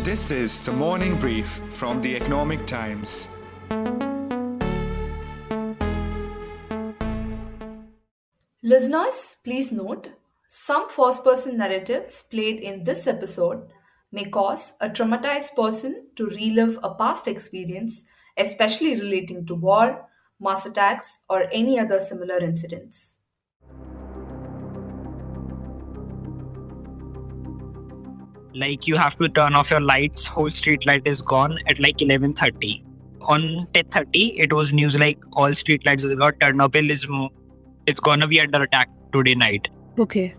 This is the morning brief from the Economic Times. Listeners, please note some first person narratives played in this episode may cause a traumatized person to relive a past experience, especially relating to war, mass attacks, or any other similar incidents. Like you have to turn off your lights, whole street light is gone at like 11:30. On 10:30, it was news like all street lights got Chernobyl it's gonna be under attack today night. Okay.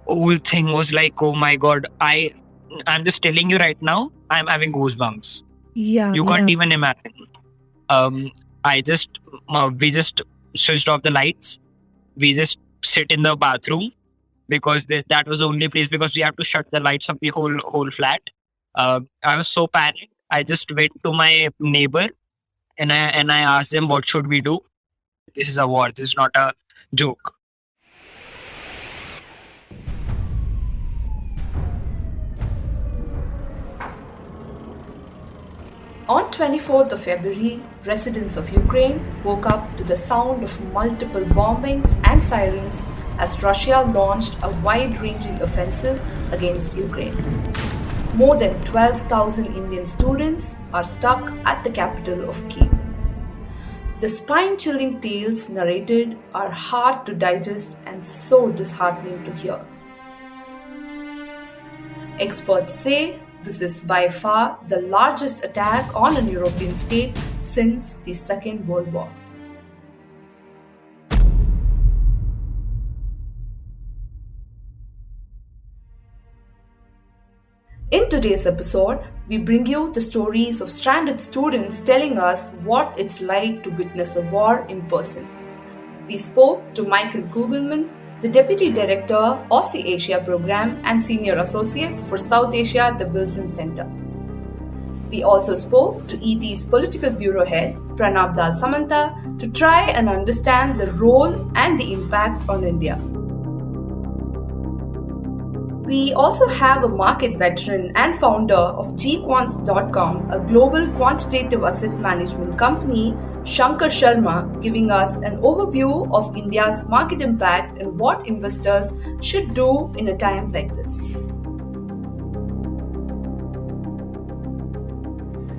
Whole thing was like, oh my god, I'm just telling you right now, I'm having goosebumps. Yeah. You can't even imagine. We just switched off the lights. We just sit in the bathroom because that was the only place, because we have to shut the lights of the whole flat. I was so panicked. I just went to my neighbor and I asked them, what should we do? This is a war. This is not a joke. On 24th of February, residents of Ukraine woke up to the sound of multiple bombings and sirens as Russia launched a wide-ranging offensive against Ukraine. More than 12,000 Indian students are stuck at the capital of Kyiv. The spine-chilling tales narrated are hard to digest and so disheartening to hear. Experts say this is by far the largest attack on an European state since the Second World War. In today's episode, we bring you the stories of stranded students telling us what it's like to witness a war in person. We spoke to Michael Kugelman, the Deputy Director of the Asia Program and Senior Associate for South Asia at the Wilson Center. We also spoke to ET's Political Bureau Head, Pranab Dhal Samanta, to try and understand the role and the impact on India. We also have a market veteran and founder of gquants.com, a global quantitative asset management company, Shankar Sharma, giving us an overview of India's market impact and what investors should do in a time like this.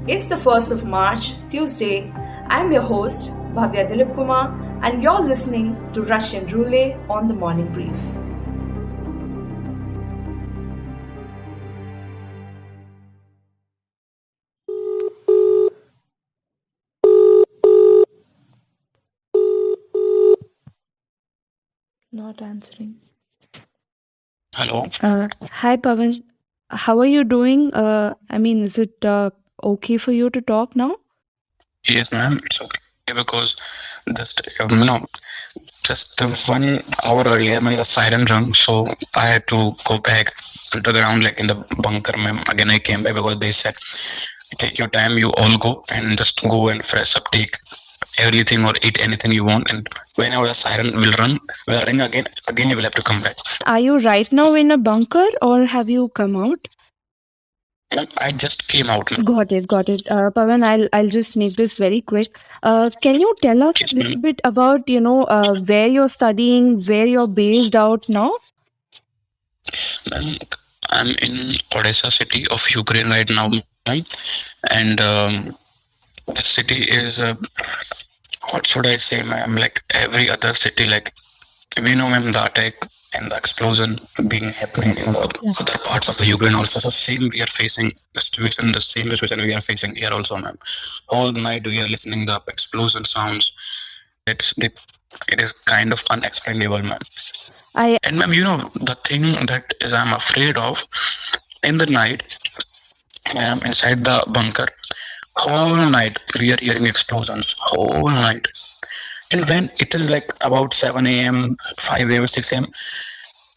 It's the 1st of March, Tuesday. I'm your host, Bhavya Dilipkumar, and you're listening to Russian Roulette on the Morning Brief. Not answering. Hello. Hi, Pavan. How are you doing? Is it okay for you to talk now? Yes, ma'am. It's okay because just 1 hour earlier, the siren rang, so I had to go back underground, like in the bunker, ma'am. Again, I came back because they said, take your time, you all go and just go and fresh up, take everything or eat anything you want, and whenever the siren will ring again you will have to come back. Are you right now in a bunker or have you come out? I just came out. Got it. Pavan, I'll just make this very quick. Can you tell us a little bit about, where you're studying, where you're based out now? I'm in Odessa city of Ukraine right now, ma'am. And this city is, what should I say, ma'am? Like every other city, like we know, ma'am, the attack and the explosion being happening in the other parts of the Ukraine also. The same we are facing the same situation we are facing here also, ma'am. All night we are listening the explosion sounds. It is kind of unexplainable, ma'am. And ma'am, the thing that is I'm afraid of, in the night, I'm inside the bunker. Whole night we are hearing explosions. Whole night. And when it is like about 7 a.m., 5 a.m., 6 a.m.,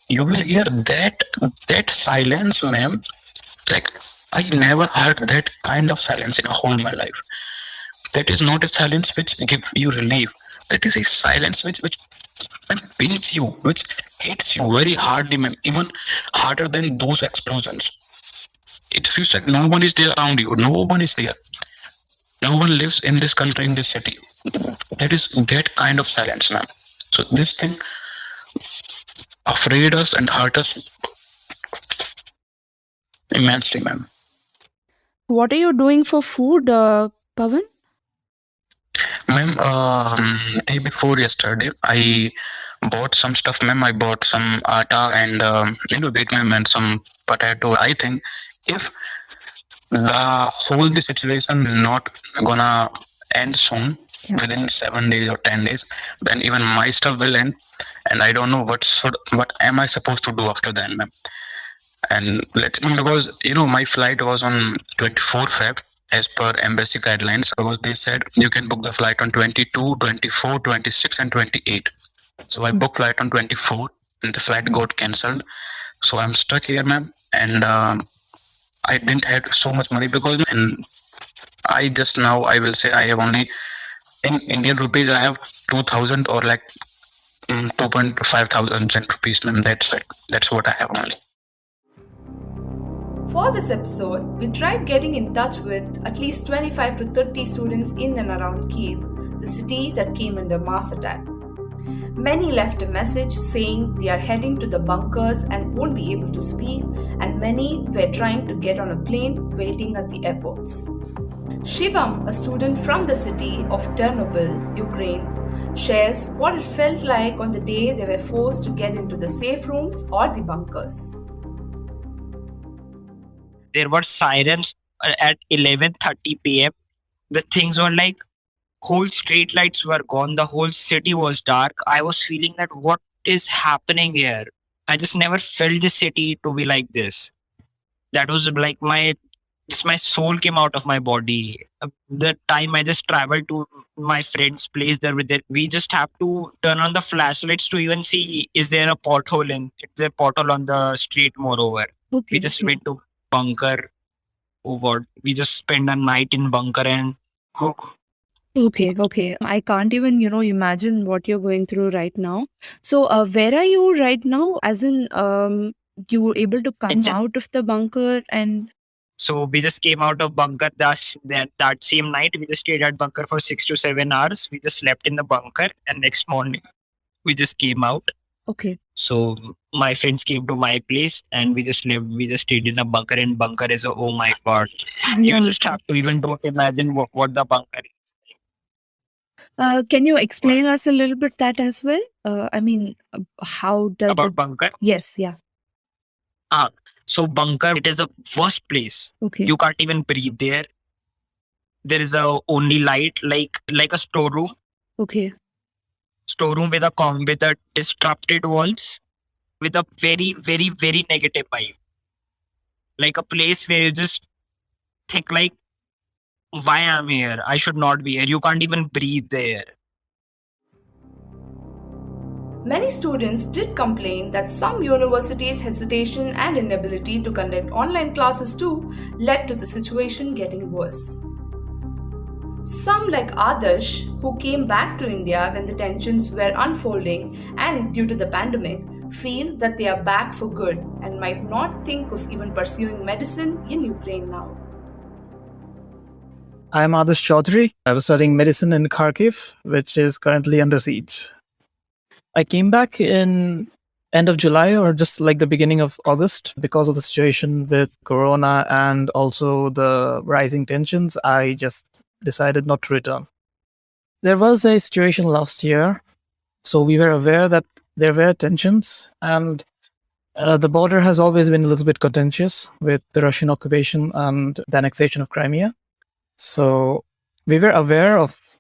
you will hear that silence, ma'am. Like I never heard that kind of silence in a whole my life. That is not a silence which gives you relief. That is a silence which pains you, which hits you very hardly, ma'am. Even harder than those explosions. it feels like no one is there around you. No one is there. No one lives in this country, in this city. That is that kind of silence, ma'am. So this thing afraid us and hurt us immensely, ma'am. What are you doing for food, Pavan? Ma'am, day before yesterday, I bought some stuff, ma'am. I bought some atta and wheat, ma'am, and some potato. I think if the whole the situation not gonna end soon, within 7 days or 10 days, then even my stuff will end, and I don't know what am I supposed to do after then, ma'am. And because my flight was on 24 Feb as per embassy guidelines, because they said you can book the flight on 22, 24, 26 and 28. So I booked flight on 24 and the flight got cancelled. So I'm stuck here, ma'am, and I didn't have so much money because, and I just now I will say I have only in Indian rupees I have 2,000 or like 2.5 thousand rupees, ma'am. That's it. That's what I have only. For this episode, we tried getting in touch with at least 25 to 30 students in and around Kiev, the city that came under mass attack. Many left a message saying they are heading to the bunkers and won't be able to speak, and many were trying to get on a plane waiting at the airports. Shivam, a student from the city of Ternopil, Ukraine, shares what it felt like on the day they were forced to get into the safe rooms or the bunkers. There were sirens at 11:30 p.m. The things were like whole street lights were gone. The whole city was dark. I was feeling that what is happening here? I just never felt the city to be like this. That was like my soul came out of my body. The time I just traveled to my friend's place there with it, we just have to turn on the flashlights to even see is there a pothole on the street. Moreover, we just went to bunker. Oh God, we just spent a night in bunker and Okay. I can't even, imagine what you're going through right now. So, where are you right now? As in, you were able to come out of the bunker and... So we just came out of bunker that same night. We just stayed at bunker for 6 to 7 hours. We just slept in the bunker and next morning we just came out. Okay. So my friends came to my place and we just stayed in a bunker, and bunker is oh my God. You just have to even don't imagine what the bunker is. Can you explain us a little bit that as well? How does about bunker? Yes, yeah. So bunker, it is a worst place. Okay. You can't even breathe there. There is a only light like a storeroom. Okay. Storeroom with a disrupted walls, with a very, very, very negative vibe. Like a place where you just think like, why am I here? I should not be here. You can't even breathe there. Many students did complain that some universities' hesitation and inability to conduct online classes too led to the situation getting worse. Some, like Adarsh, who came back to India when the tensions were unfolding and due to the pandemic, feel that they are back for good and might not think of even pursuing medicine in Ukraine now. I'm Adarsh Chaudhary. I was studying medicine in Kharkiv, which is currently under siege. I came back in end of July or just like the beginning of August because of the situation with Corona and also the rising tensions. I just decided not to return. There was a situation last year, so we were aware that there were tensions, and the border has always been a little bit contentious with the Russian occupation and the annexation of Crimea. So we were aware of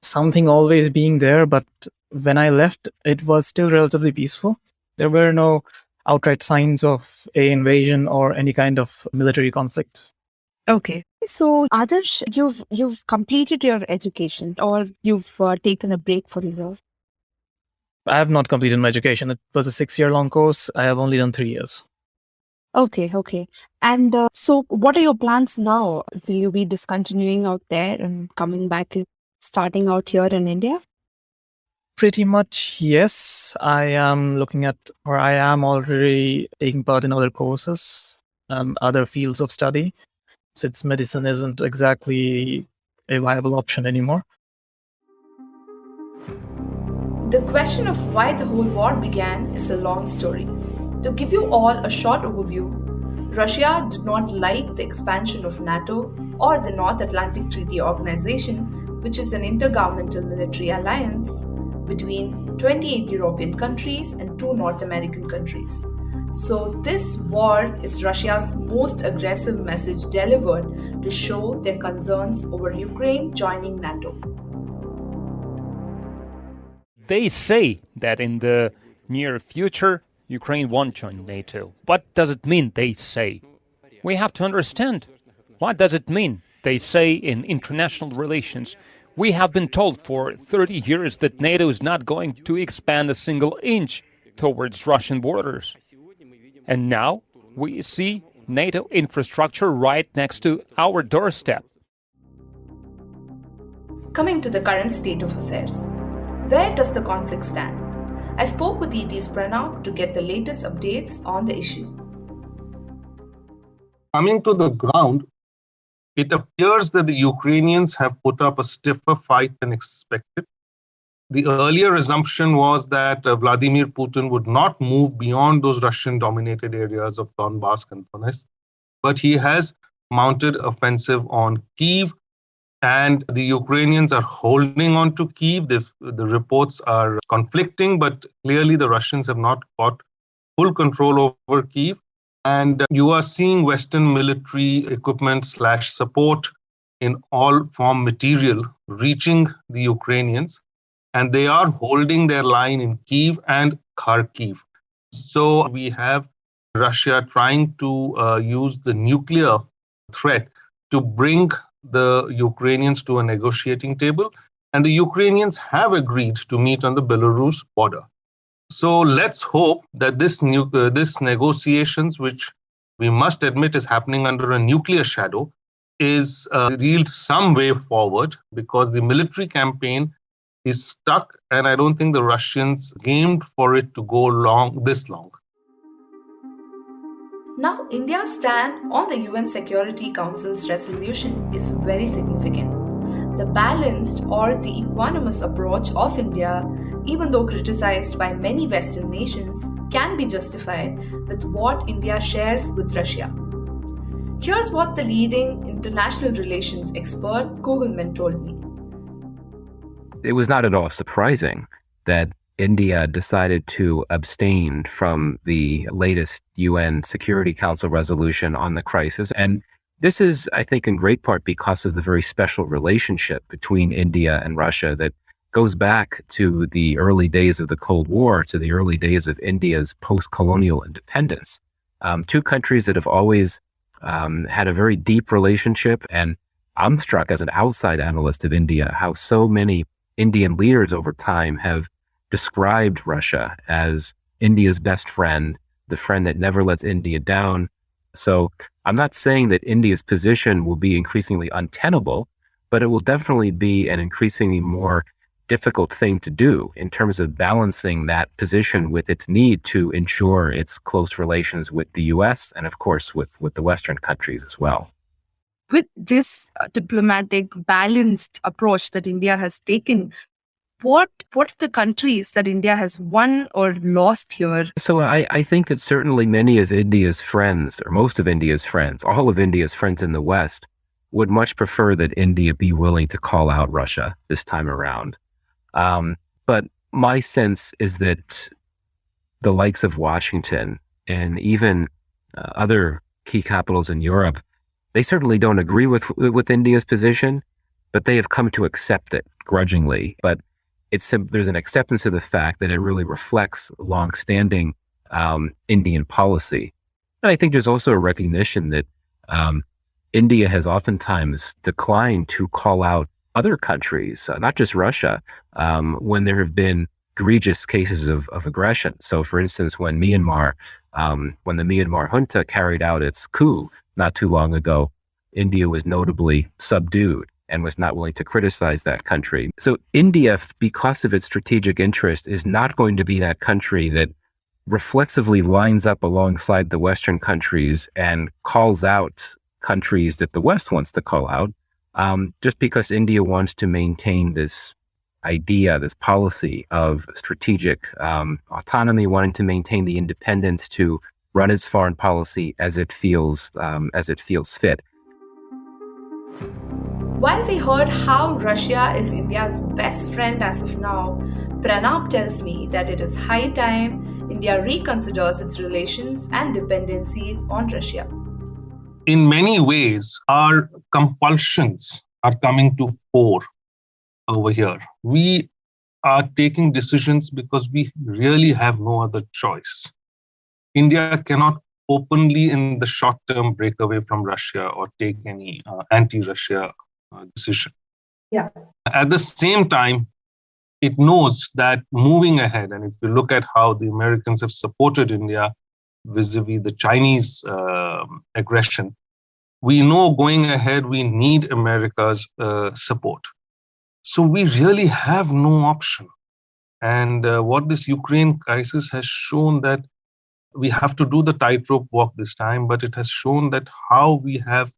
something always being there, but when I left, it was still relatively peaceful. There were no outright signs of an invasion or any kind of military conflict. Okay. So, Adarsh, you've completed your education or you've taken a break for a year? I have not completed my education. It was a 6-year-long course. I have only done 3 years. Okay. And so what are your plans now? Will you be discontinuing out there and coming back and starting out here in India? Pretty much, yes. I am looking at, or I am already taking part in other courses. and other fields of study, since medicine isn't exactly a viable option anymore. The question of why the whole war began is a long story. To give you all a short overview, Russia did not like the expansion of NATO or the North Atlantic Treaty Organization, which is an intergovernmental military alliance between 28 European countries and 2 North American countries. So, this war is Russia's most aggressive message delivered to show their concerns over Ukraine joining NATO. They say that in the near future, Ukraine won't join NATO. What does it mean, they say? We have to understand. What does it mean, they say, in international relations? We have been told for 30 years that NATO is not going to expand a single inch towards Russian borders. And now we see NATO infrastructure right next to our doorstep. Coming to the current state of affairs. Where does the conflict stand? I spoke with ET's Pranab to get the latest updates on the issue. Coming to the ground, it appears that the Ukrainians have put up a stiffer fight than expected. The earlier assumption was that Vladimir Putin would not move beyond those Russian-dominated areas of Donbass and Donetsk, but he has mounted offensive on Kyiv, and the Ukrainians are holding on to Kyiv. The reports are conflicting, but clearly the Russians have not got full control over Kyiv. And you are seeing Western military equipment / support in all form material reaching the Ukrainians. And they are holding their line in Kyiv and Kharkiv. So we have Russia trying to use the nuclear threat to bring the Ukrainians to a negotiating table, and the Ukrainians have agreed to meet on the Belarus border. So let's hope that this negotiations, which we must admit is happening under a nuclear shadow, is yield some way forward, because the military campaign is stuck, and I don't think the Russians gamed for it to go this long. Now, India's stand on the UN Security Council's resolution is very significant. The balanced or the equanimous approach of India, even though criticized by many Western nations, can be justified with what India shares with Russia. Here's what the leading international relations expert Kugelman told me. It was not at all surprising that India decided to abstain from the latest UN Security Council resolution on the crisis. And this is, I think, in great part because of the very special relationship between India and Russia that goes back to the early days of the Cold War, to the early days of India's post-colonial independence. Two countries that have always had a very deep relationship. And I'm struck as an outside analyst of India how so many Indian leaders over time have described Russia as India's best friend, the friend that never lets India down. So I'm not saying that India's position will be increasingly untenable, but it will definitely be an increasingly more difficult thing to do in terms of balancing that position with its need to ensure its close relations with the US and, of course, with the Western countries as well. With this diplomatic, balanced approach that India has taken, what are the countries that India has won or lost here? So I think that certainly many of India's friends, or most of India's friends, all of India's friends in the West, would much prefer that India be willing to call out Russia this time around. But my sense is that the likes of Washington and even other key capitals in Europe, they certainly don't agree with India's position, but they have come to accept it grudgingly. But there's an acceptance of the fact that it really reflects longstanding Indian policy. And I think there's also a recognition that India has oftentimes declined to call out other countries, not just Russia, when there have been egregious cases of aggression. So, for instance, when the Myanmar junta carried out its coup not too long ago, India was notably subdued and was not willing to criticize that country. So India, because of its strategic interest, is not going to be that country that reflexively lines up alongside the Western countries and calls out countries that the West wants to call out, just because India wants to maintain this idea, this policy of strategic autonomy, wanting to maintain the independence to run its foreign policy as it feels fit. While we heard how Russia is India's best friend as of now, Pranab tells me that it is high time India reconsiders its relations and dependencies on Russia. In many ways, our compulsions are coming to fore over here. We are taking decisions because we really have no other choice. India cannot openly in the short term break away from Russia or take any anti-Russia decision. Yeah. At the same time, it knows that moving ahead, and if you look at how the Americans have supported India vis-a-vis the Chinese aggression, we know going ahead we need America's support. So we really have no option. And what this Ukraine crisis has shown that we have to do the tightrope walk this time, but it has shown that how we have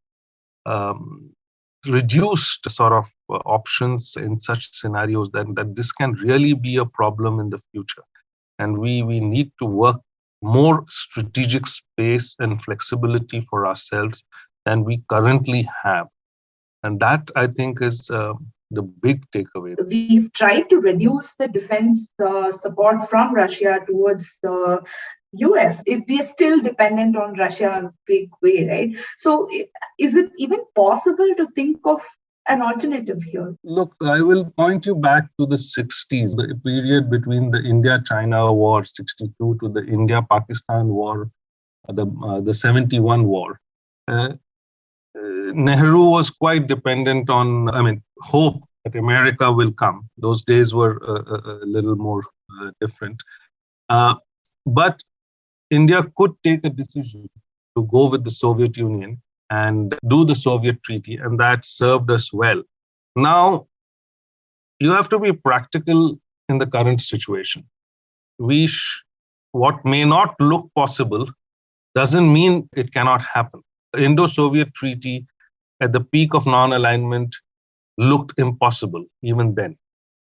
reduced sort of options in such scenarios that this can really be a problem in the future. And we need to work more strategic space and flexibility for ourselves than we currently have. And that, I think, is the big takeaway. We've tried to reduce the defense support from Russia towards the US. We are still dependent on Russia in a big way, right? So is it even possible to think of an alternative here? Look, I will point you back to the 60s, the period between the India-China war, 62, to the India-Pakistan war, the 71 war. Nehru was quite dependent on, hope that America will come. Those days were a little more different. But India could take a decision to go with the Soviet Union and do the Soviet treaty, and that served us well. Now, you have to be practical in the current situation. What may not look possible doesn't mean it cannot happen. The Indo-Soviet treaty at the peak of non-alignment looked impossible even then,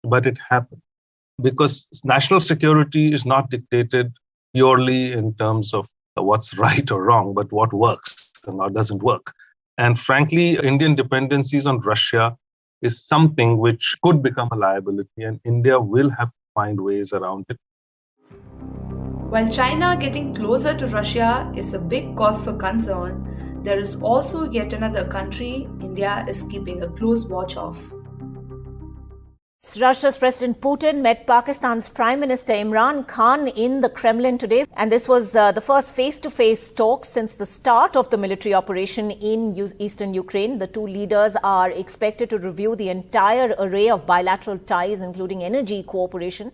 but it happened because national security is not dictated purely in terms of what's right or wrong, but what works and what doesn't work. And frankly, Indian dependencies on Russia is something which could become a liability, and India will have to find ways around it. While China getting closer to Russia is a big cause for concern, there is also yet another country India is keeping a close watch of. Russia's President Putin met Pakistan's Prime Minister Imran Khan in the Kremlin today, and this was the first face-to-face talk since the start of the military operation in eastern Ukraine. The two leaders are expected to review the entire array of bilateral ties, including energy cooperation.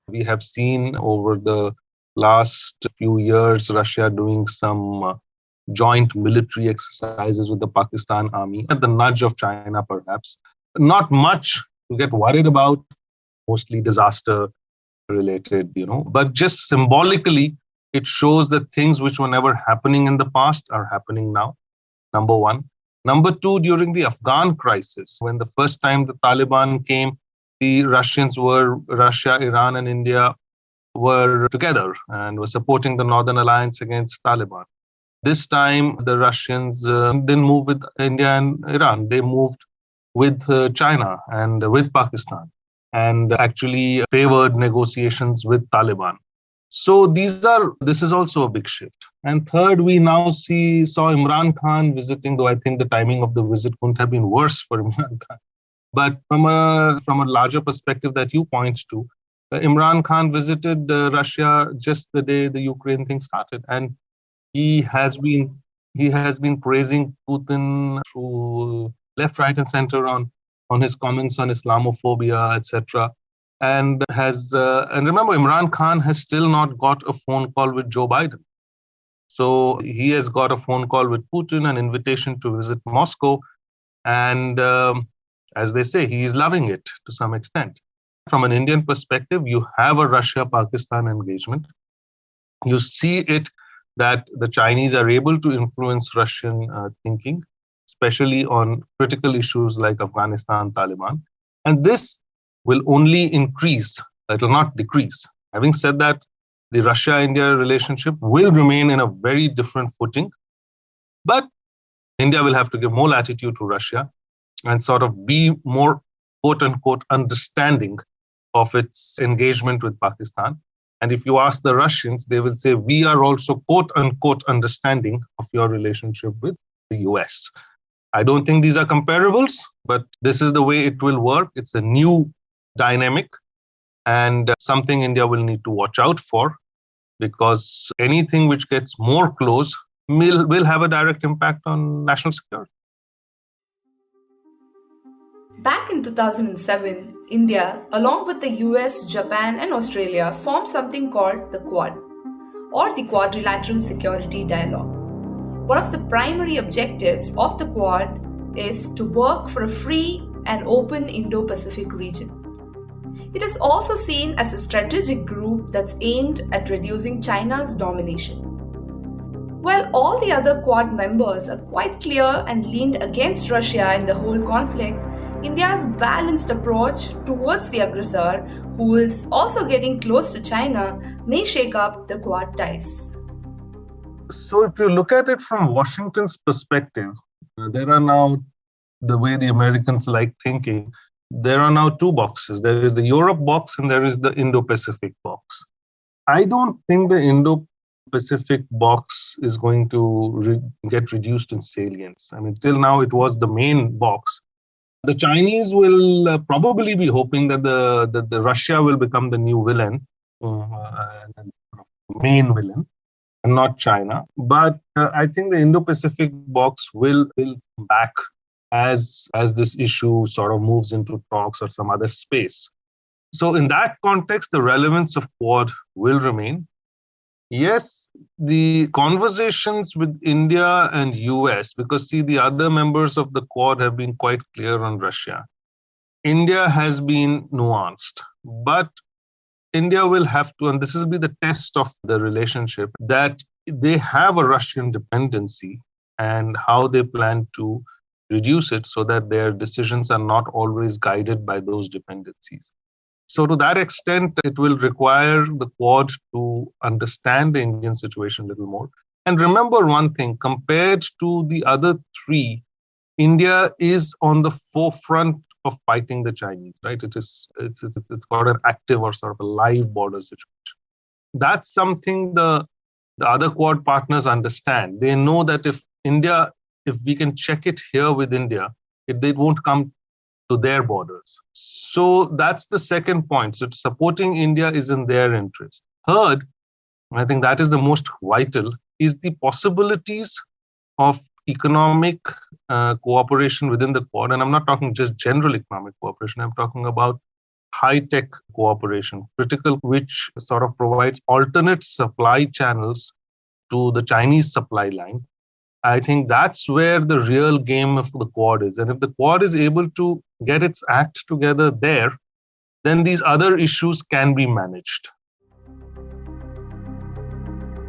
We have seen over the last few years Russia doing some joint military exercises with the Pakistan army, at the nudge of China perhaps. Not much to get worried about, mostly disaster related, but just symbolically, it shows that things which were never happening in the past are happening now, number one. Number two, during the Afghan crisis, when the first time the Taliban came, Russia, Iran and India were together and were supporting the Northern Alliance against Taliban. This time, the Russians didn't move with India and Iran. They moved with China and with Pakistan, and actually favored negotiations with Taliban. So this is also a big shift. And third, we now saw Imran Khan visiting, though I think the timing of the visit couldn't have been worse for Imran Khan. But from a larger perspective that you point to, Imran Khan visited Russia just the day the Ukraine thing started, and he has been praising Putin through left, right, and center on his comments on Islamophobia, etc. And remember, Imran Khan has still not got a phone call with Joe Biden. So he has got a phone call with Putin, an invitation to visit Moscow, and as they say, he is loving it to some extent. From an Indian perspective, you have a Russia-Pakistan engagement. You see it that the Chinese are able to influence Russian thinking, especially on critical issues like Afghanistan, Taliban. And this will only increase, it will not decrease. Having said that, the Russia-India relationship will remain in a very different footing, but India will have to give more latitude to Russia and sort of be more, quote unquote, understanding of its engagement with Pakistan. And if you ask the Russians, they will say, we are also, quote unquote, understanding of your relationship with the US. I don't think these are comparables, but this is the way it will work. It's a new dynamic and something India will need to watch out for, because anything which gets more close will have a direct impact on national security. Back in 2007, India, along with the US, Japan, and Australia, formed something called the Quad, or the Quadrilateral Security Dialogue. One of the primary objectives of the Quad is to work for a free and open Indo-Pacific region. It is also seen as a strategic group that's aimed at reducing China's domination. While all the other Quad members are quite clear and leaned against Russia in the whole conflict, India's balanced approach towards the aggressor, who is also getting close to China, may shake up the Quad ties. So if you look at it from Washington's perspective, there are now, the way the Americans like thinking, there are now two boxes. There is the Europe box and there is the Indo-Pacific box. I don't think the Indo-Pacific box is going to get reduced in salience. I mean, till now it was the main box. The Chinese will probably be hoping that the Russia will become the new villain, main villain, and not China. But I think the Indo-Pacific box will come back as this issue sort of moves into talks or some other space. So in that context, the relevance of Quad will remain. Yes, the conversations with India and US, because see, the other members of the Quad have been quite clear on Russia. India has been nuanced, but India will have to, and this will be the test of the relationship, that they have a Russian dependency and how they plan to reduce it so that their decisions are not always guided by those dependencies. So to that extent, it will require the Quad to understand the Indian situation a little more. And remember one thing, compared to the other three, India is on the forefront of fighting the Chinese, right? It's got an active or sort of a live border situation. That's something the other Quad partners understand. They know that if we can check it here with India, they won't come to their borders. So that's the second point. So supporting India is in their interest. Third, I think that is the most vital, is the possibilities of economic cooperation within the Quad. And I'm not talking just general economic cooperation. I'm talking about high-tech cooperation, critical, which sort of provides alternate supply channels to the Chinese supply line. I think that's where the real game of the Quad is. And if the Quad is able to get its act together there, then these other issues can be managed.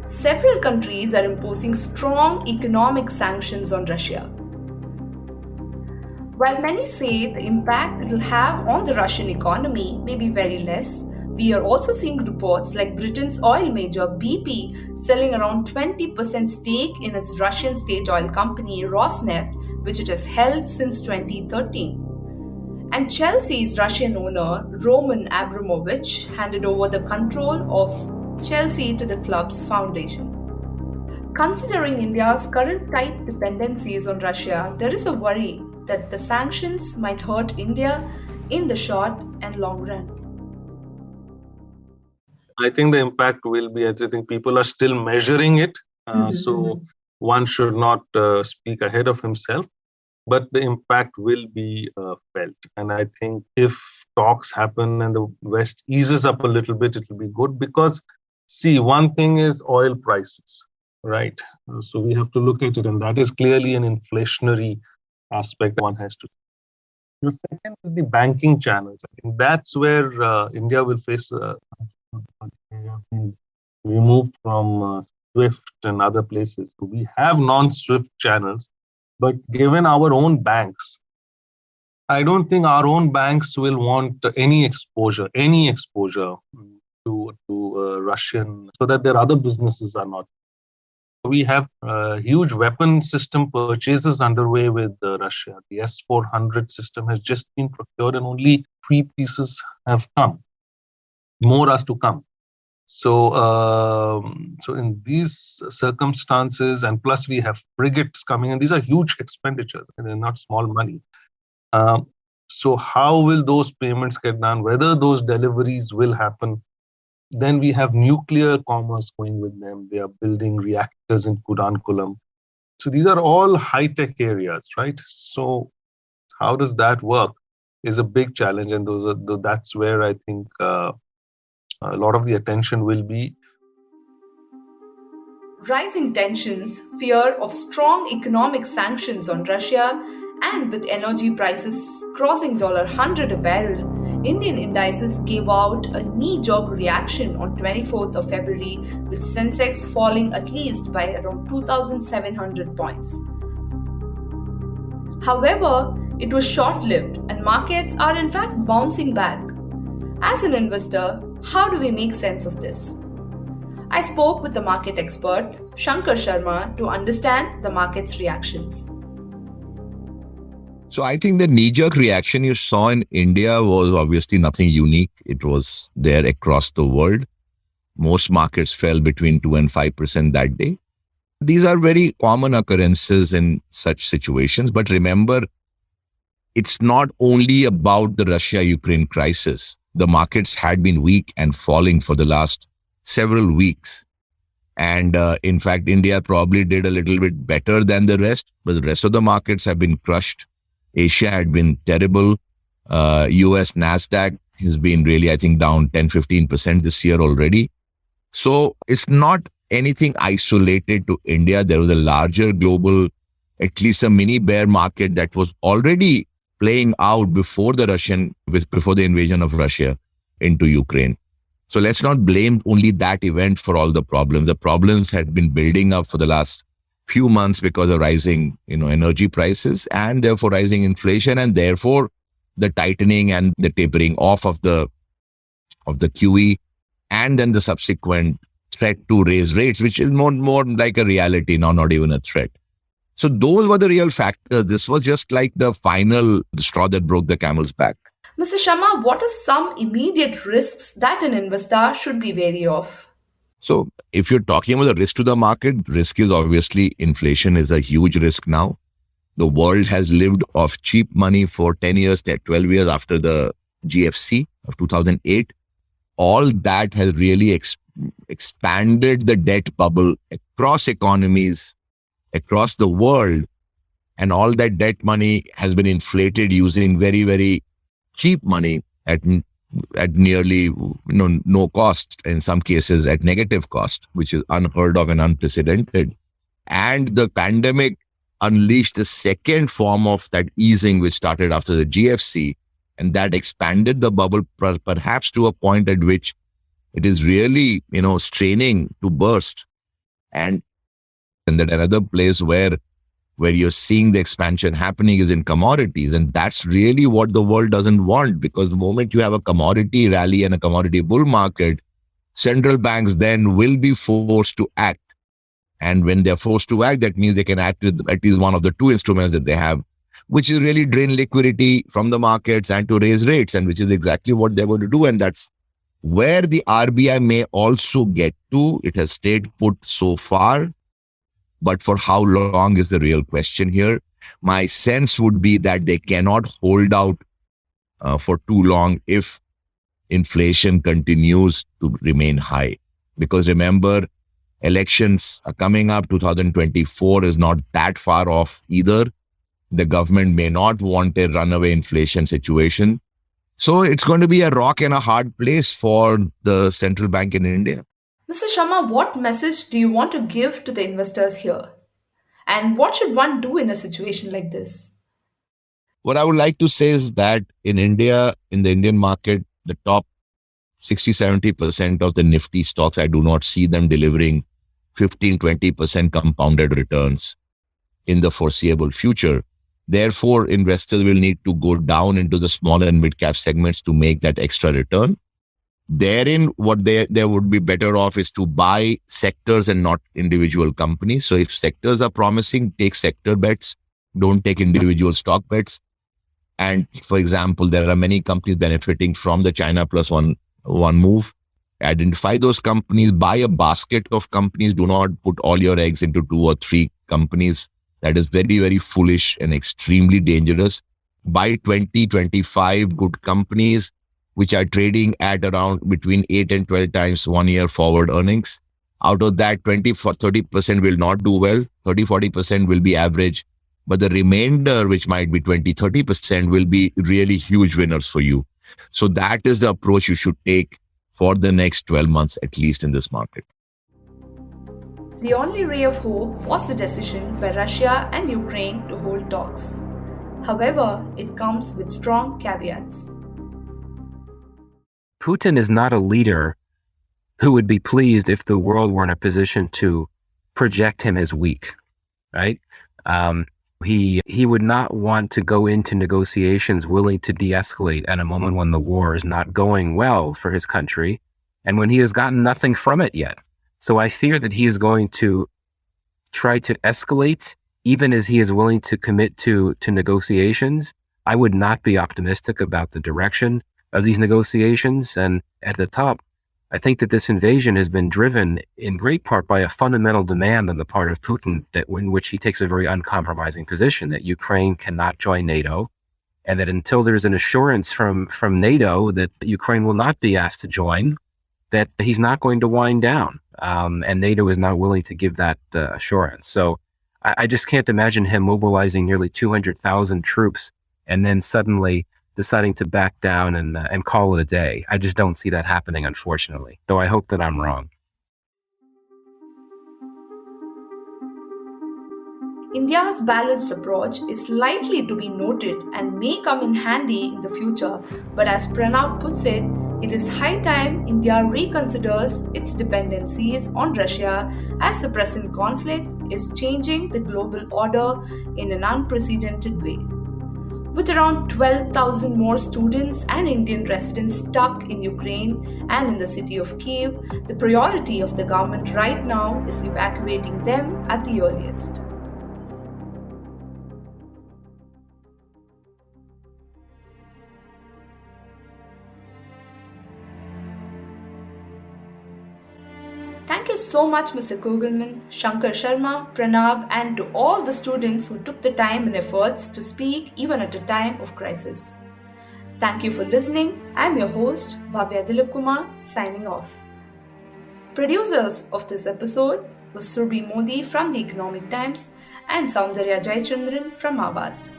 Several countries are imposing strong economic sanctions on Russia. While many say the impact it will have on the Russian economy may be very less, we are also seeing reports like Britain's oil major BP selling around 20% stake in its Russian state oil company Rosneft, which it has held since 2013. And Chelsea's Russian owner Roman Abramovich handed over the control of Chelsea to the club's foundation. Considering India's current tight dependencies on Russia, there is a worry that the sanctions might hurt India in the short and long run. I think the impact will be, I think people are still measuring it. So one should not speak ahead of himself, but the impact will be felt. And I think if talks happen and the West eases up a little bit, it will be good, because see, one thing is oil prices, right? So we have to look at it, and that is clearly an inflationary aspect one has to. The second is the banking channels. I think that's where India will face We moved from SWIFT and other places. We have non-SWIFT channels, but given our own banks, I don't think our own banks will want any exposure to Russian, so that their other businesses are not. We have huge weapon system purchases underway with Russia. The S-400 system has just been procured and only 3 pieces have come. More are to come. So in these circumstances, and plus we have frigates coming in, these are huge expenditures and they're not small money. So how will those payments get done? Whether those deliveries will happen? Then we have nuclear commerce going with them. They are building reactors in Kudankulam. So these are all high-tech areas, right? So how does that work is a big challenge. And that's where I think a lot of the attention will be. Rising tensions, fear of strong economic sanctions on Russia, and with energy prices crossing $100 a barrel, Indian indices gave out a knee-jerk reaction on 24th of February, with Sensex falling at least by around 2,700 points. However, it was short-lived and markets are in fact bouncing back. As an investor, how do we make sense of this? I spoke with the market expert, Shankar Sharma, to understand the market's reactions. So I think the knee-jerk reaction you saw in India was obviously nothing unique. It was there across the world. Most markets fell between 2 and 5% that day. These are very common occurrences in such situations. But remember, it's not only about the Russia-Ukraine crisis. The markets had been weak and falling for the last several weeks. And in fact, India probably did a little bit better than the rest, but the rest of the markets have been crushed. Asia had been terrible. US NASDAQ has been really, I think, down 10-15% this year already. So it's not anything isolated to India. There was a larger global, at least a mini bear market that was already playing out before the invasion of Russia into Ukraine. So let's not blame only that event for all the problems. The problems had been building up for the last few months because of rising, energy prices and therefore rising inflation, and therefore the tightening and the tapering off of the QE, and then the subsequent threat to raise rates, which is more like a reality now, not even a threat. So those were the real factors. This was just like the straw that broke the camel's back. Mr. Sharma, what are some immediate risks that an investor should be wary of? So if you're talking about the risk to the market, risk is obviously inflation is a huge risk now. The world has lived off cheap money for 10 years, 12 years after the GFC of 2008. All that has really expanded the debt bubble across economies, across the world. And all that debt money has been inflated using very, very cheap money at nearly no cost, in some cases at negative cost, which is unheard of and unprecedented. And the pandemic unleashed a second form of that easing, which started after the GFC, and that expanded the bubble perhaps to a point at which it is really, straining to burst. And that another place where you're seeing the expansion happening is in commodities. And that's really what the world doesn't want, because the moment you have a commodity rally and a commodity bull market, central banks then will be forced to act. And when they're forced to act, that means they can act with at least one of the two instruments that they have, which is really drain liquidity from the markets and to raise rates, and which is exactly what they're going to do. And that's where the RBI may also get to. It has stayed put so far. But for how long is the real question here. My sense would be that they cannot hold out for too long if inflation continues to remain high. Because remember, elections are coming up. 2024 is not that far off either. The government may not want a runaway inflation situation. So it's going to be a rock and a hard place for the central bank in India. Mr. Sharma, what message do you want to give to the investors here? And what should one do in a situation like this? What I would like to say is that in India, in the Indian market, the top 60-70% of the Nifty stocks, I do not see them delivering 15-20% compounded returns in the foreseeable future. Therefore, investors will need to go down into the small and mid-cap segments to make that extra return. Therein, what they would be better off is to buy sectors and not individual companies. So if sectors are promising, take sector bets, don't take individual stock bets. And for example, there are many companies benefiting from the China plus one move. Identify those companies, buy a basket of companies. Do not put all your eggs into 2 or 3 companies. That is very, very foolish and extremely dangerous. Buy 20, 25 good companies which are trading at around between 8 and 12 times 1 year forward earnings. Out of that, 20-30% will not do well, 30-40% will be average, but the remainder, which might be 20-30%, will be really huge winners for you. So that is the approach you should take for the next 12 months, at least in this market. The only ray of hope was the decision by Russia and Ukraine to hold talks. However, it comes with strong caveats. Putin is not a leader who would be pleased if the world were in a position to project him as weak, right? He would not want to go into negotiations willing to de-escalate at a moment when the war is not going well for his country and when he has gotten nothing from it yet. So I fear that he is going to try to escalate even as he is willing to commit to negotiations. I would not be optimistic about the direction of these negotiations. And at the top, I think that this invasion has been driven in great part by a fundamental demand on the part of Putin in which he takes a very uncompromising position that Ukraine cannot join NATO, and that until there's an assurance from NATO that Ukraine will not be asked to join, that he's not going to wind down. And NATO is not willing to give that assurance. So I just can't imagine him mobilizing nearly 200,000 troops and then suddenly deciding to back down and call it a day. I just don't see that happening, unfortunately, though I hope that I'm wrong. India's balanced approach is likely to be noted and may come in handy in the future, but as Pranab puts it is high time India reconsiders its dependencies on Russia as the present conflict is changing the global order in an unprecedented way. With around 12,000 more students and Indian residents stuck in Ukraine and in the city of Kiev, the priority of the government right now is evacuating them at the earliest. Thank you so much, Mr. Kugelman, Shankar Sharma, Pranab, and to all the students who took the time and efforts to speak even at a time of crisis. Thank you for listening. I'm your host, Bhavya Dilipkumar, signing off. Producers of this episode were Surbhi Modi from The Economic Times and Soundarya Jayachandran from Avaz.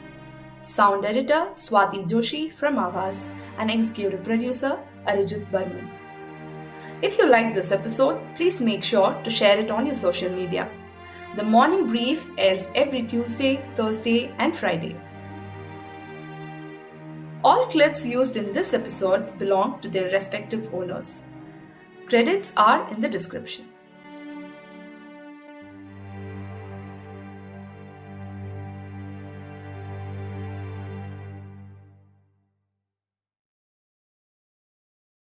Sound editor Swati Joshi from Avaz and executive producer Arijit Barman. If you liked this episode, please make sure to share it on your social media. The Morning Brief airs every Tuesday, Thursday, and Friday. All clips used in this episode belong to their respective owners. Credits are in the description.